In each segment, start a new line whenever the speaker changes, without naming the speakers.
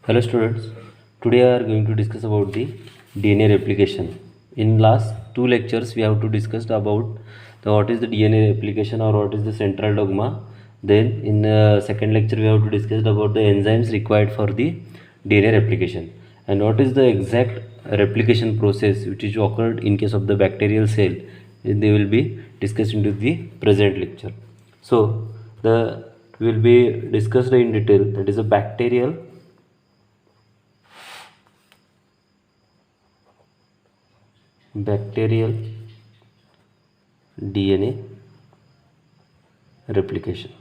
Hello students, today we are going to discuss about the DNA replication. In last two lectures we have to discuss about what is the DNA replication or what is the central dogma. Then in the second lecture we have to discuss about the enzymes required for the DNA replication and what is the exact replication process which is occurred in case of the bacterial cell. They will be discussed into the present lecture. So the will be discussed in detail, that is a bacterial DNA replication.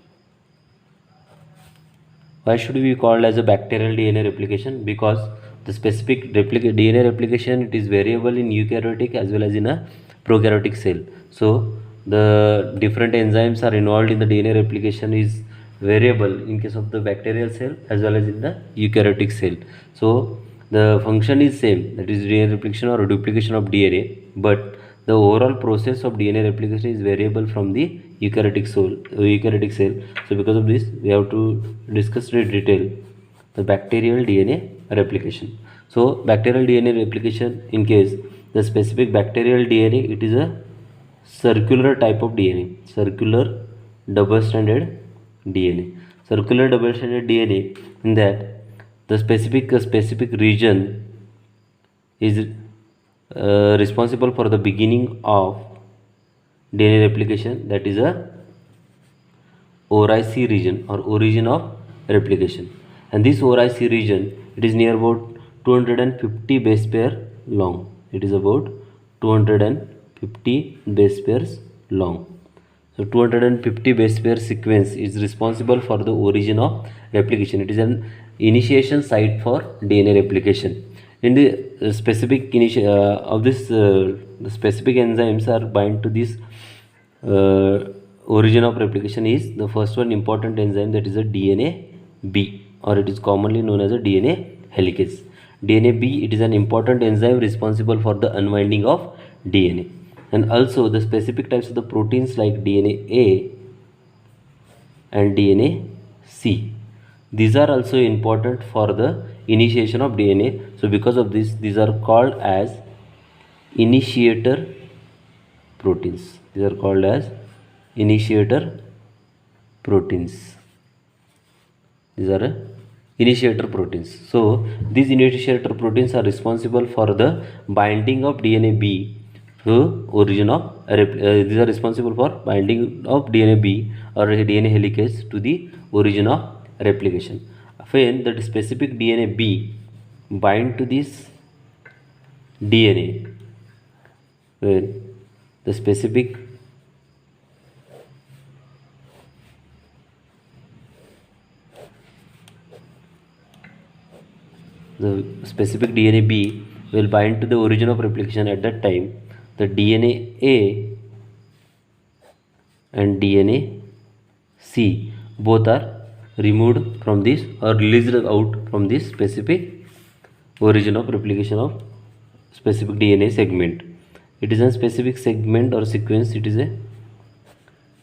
Why should we call as a bacterial DNA replication? Because the specific DNA replication, it is variable in eukaryotic as well as in a prokaryotic cell. So the different enzymes are involved in the DNA replication is variable in case of the bacterial cell as well as in the eukaryotic cell. So the function is same, that is DNA replication or duplication of DNA, but the overall process of DNA replication is variable from the eukaryotic cell. So because of this, we have to discuss in detail the bacterial DNA replication. So bacterial DNA replication, in case the specific bacterial DNA, it is a circular type of DNA, circular double-stranded DNA. Circular double-stranded DNA, in that the specific region is responsible for the beginning of DNA replication, that is a ORIC region or origin of replication. And this ORIC region, it is near about 250 base pair long. It is about 250 base pairs long. So 250 base pair sequence is responsible for the origin of replication. It is an initiation site for DNA replication. In the specific the specific enzymes are bind to this origin of replication is the first one important enzyme, that is a DNA B, or it is commonly known as a DNA helicase. DNA B, it is an important enzyme responsible for the unwinding of DNA. And also the specific types of the proteins like DNA A and DNA C, these are also important for the initiation of DNA. So because of this, these are called as initiator proteins. These are called as initiator proteins. These are initiator proteins. So these initiator proteins are responsible for the binding of DNA B to origin of these are responsible for binding of DNA B or DNA helicase to the origin of replication. When the specific DNA B bind to this DNA, when the specific DNA B will bind to the origin of replication, at that time the DNA A and DNA C both are removed from this or released out from this specific origin of replication of specific DNA segment. It is a specific segment or sequence. It is a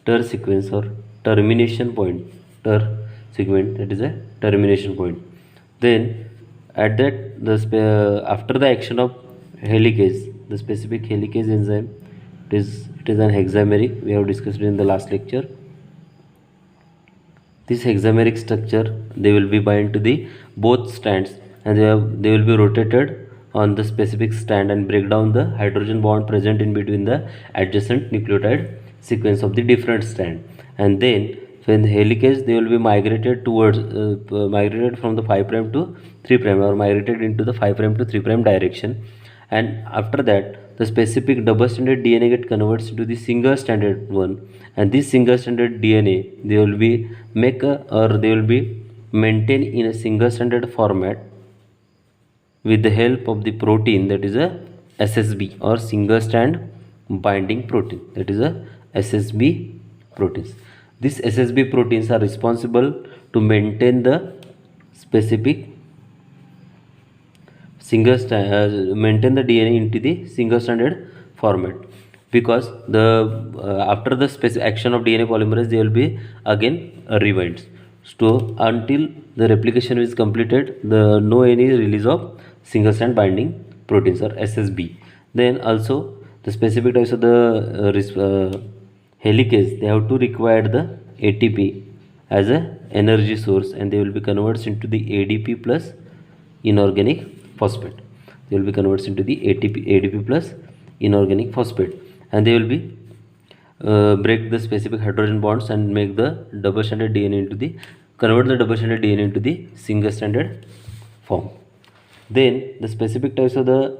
ter sequence or termination point. Ter segment, that is a termination point. Then at that after the action of helicase, the specific helicase enzyme, it is an hexameric. We have discussed it in the last lecture. This hexameric structure, they will be bind to the both strands, and they will be rotated on the specific strand and break down the hydrogen bond present in between the adjacent nucleotide sequence of the different strand. And then when the helicase, they will be migrated towards migrated from the 5' to 3' or migrated into the 5' to 3' direction. And after that, the specific double-stranded DNA get converts to the single-stranded one, and this single-stranded DNA, they will be they will be maintained in a single-stranded format with the help of the protein, that is a SSB or single strand binding protein, that is a SSB proteins. These SSB proteins are responsible to maintain the specific maintain the DNA into the single stranded format, because the after the specific action of DNA polymerase, they will be again rewinds. So until the replication is completed, the no any release of single strand binding proteins or SSB. Then also the specific types of the helicase, they have to require the ATP as a energy source, and they will be converted into the ADP plus inorganic phosphate. They will be converted into the ADP plus inorganic phosphate, and they will be break the specific hydrogen bonds and make the double stranded DNA into the convert the double stranded DNA into the single stranded form. Then the specific types of the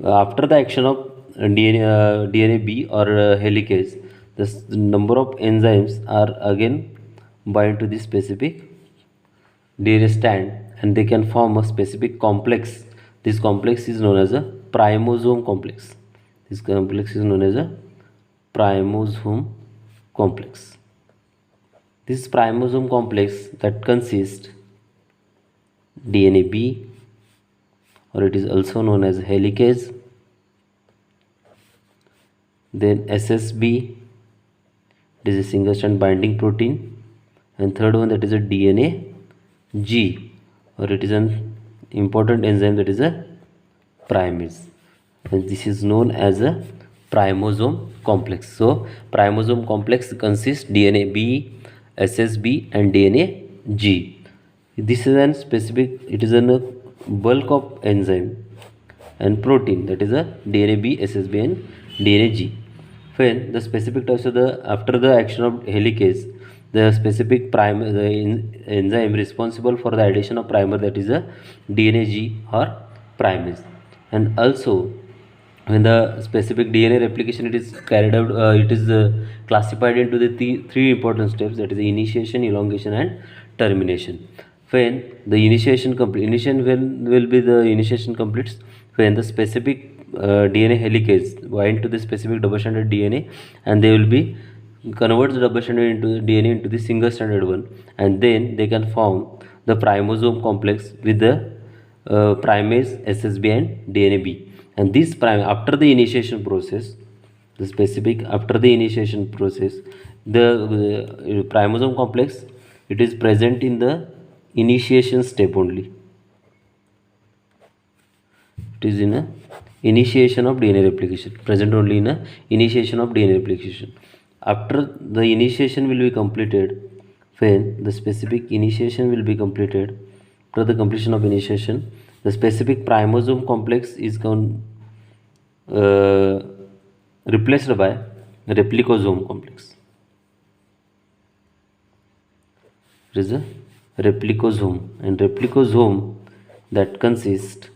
after the action of DNA B or helicase, the number of enzymes are again bind to the specific DNA strand, and they can form a specific complex. This complex is known as a primosome complex. This complex is known as a primosome complex. This primosome complex that consists DNA B, or it is also known as helicase, then SSB, it is a single strand binding protein, and third one, that is a DNA G, or it is an important enzyme, that is a primase, and this is known as a primosome complex. So primosome complex consists DNA B, SSB and DNA G. This is an specific, it is a bulk of enzyme and protein, that is a DNA B, SSB and DNA G. When the specific types of the after the action of helicase, the specific primer, the enzyme responsible for the addition of primer, that is a DNA G or primase. And also when the specific DNA replication it is carried out, it is classified into the three important steps, that is the initiation, elongation and termination. When the initiation when will be the initiation completes when the specific DNA helicase bind to the specific double stranded DNA, and they will be convert the double stranded into DNA into the single stranded one, and then they can form the primosome complex with the primase, SSB and DNA B. And this after the initiation process, the specific after the initiation process, the primosome complex, it is present in the initiation step only. It is in a initiation of DNA replication, present only in a initiation of DNA replication. After the initiation will be completed, when the specific initiation will be completed, after the completion of initiation, the specific primosome complex is replaced by replicosome complex. It is a replicosome, and replicosome that consists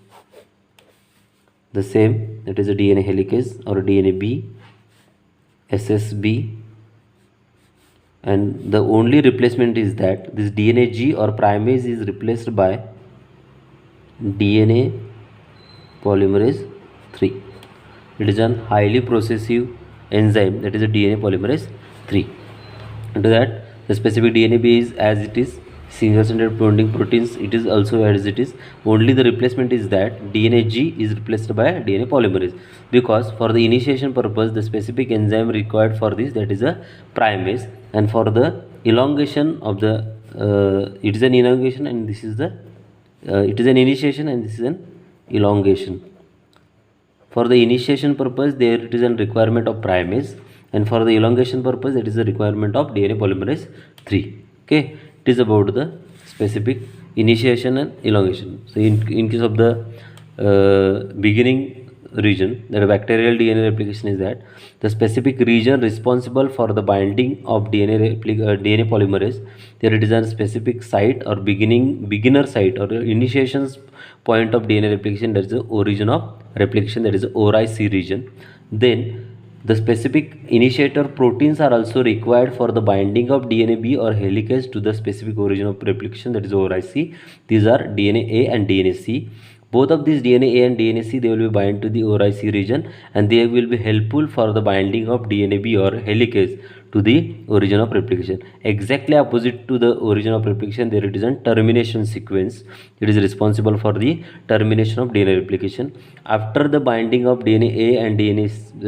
the same, that is a DNA helicase or DNA B, SSB, and the only replacement is that this DNA G or primase is replaced by DNA polymerase 3. It is a highly processive enzyme, that is a DNA polymerase 3. Into that, the specific DNA B is as it is single stranded bonding proteins, it is also as it is, only the replacement is that DNA G is replaced by DNA polymerase, because for the initiation purpose the specific enzyme required for this, that is a primase, and for the elongation of the it is an elongation and this is the it is an initiation and this is an elongation. For the initiation purpose there it is a requirement of primase, and for the elongation purpose it is a requirement of DNA polymerase 3. Okay, it is about the specific initiation and elongation. So in case of the beginning region, the bacterial DNA replication is that the specific region responsible for the binding of DNA polymerase, there it is a specific site or beginner site or initiation point of DNA replication, that is the origin of replication, that is the ORI-C region. Then the specific initiator proteins are also required for the binding of DNA B or helicase to the specific origin of replication, that is ORI-C. These are DNA A and DNA C. Both of these DNA A and DNA C, they will be bind to the ORI-C region, and they will be helpful for the binding of DNA B or helicase to the origin of replication. Exactly opposite to the origin of replication, there it is a termination sequence. It is responsible for the termination of DNA replication. After the binding of DNA A and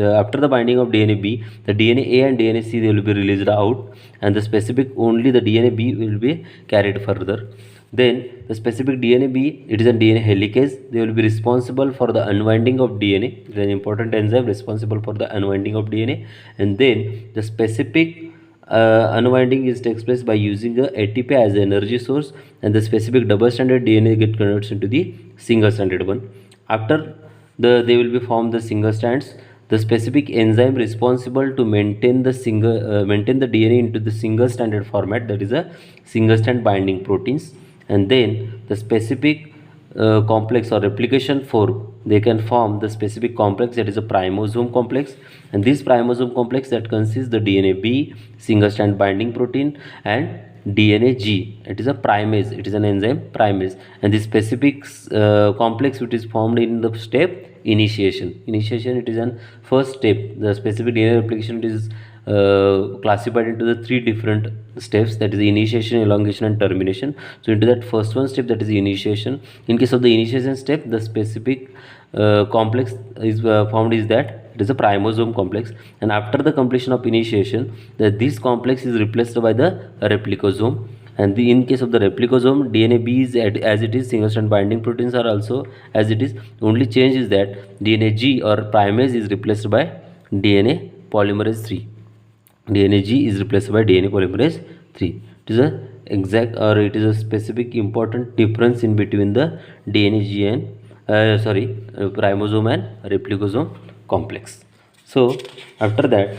after the binding of DNA B, the DNA A and DNA C, they will be released out, and the specific only the DNA B will be carried further. Then the specific DNA B, it is a DNA helicase. They will be responsible for the unwinding of DNA. It is an important enzyme responsible for the unwinding of DNA. And then the specific unwinding takes place by using the ATP as an energy source, and the specific double-stranded DNA get converted into the single-stranded one. After they will be formed the single strands. The specific enzyme responsible to maintain the DNA into the single-stranded format, that is a single-strand binding proteins. And then the specific complex or replication fork, they can form the specific complex, that is a primosome complex. And this primosome complex that consists the DNA B, single strand binding protein, and DNA G, it is a primase, it is an enzyme primase. And this specific complex which is formed in the step initiation, it is an first step. The specific DNA replication, it is classified into the three different steps, that is initiation, elongation, and termination. So into that first one step, that is initiation. In case of the initiation step, the specific complex is formed is that it is a primosome complex. And after the completion of initiation, this complex is replaced by the replicosome. And in case of the replicosome, DNA B is as it is, single strand binding proteins are also as it is. Only change is that DNA G or primase is replaced by DNA polymerase 3. DNA G is replaced by DNA polymerase 3. It is a exact, or it is a specific important difference in between the DNA G and primosome and replicosome complex. So after that,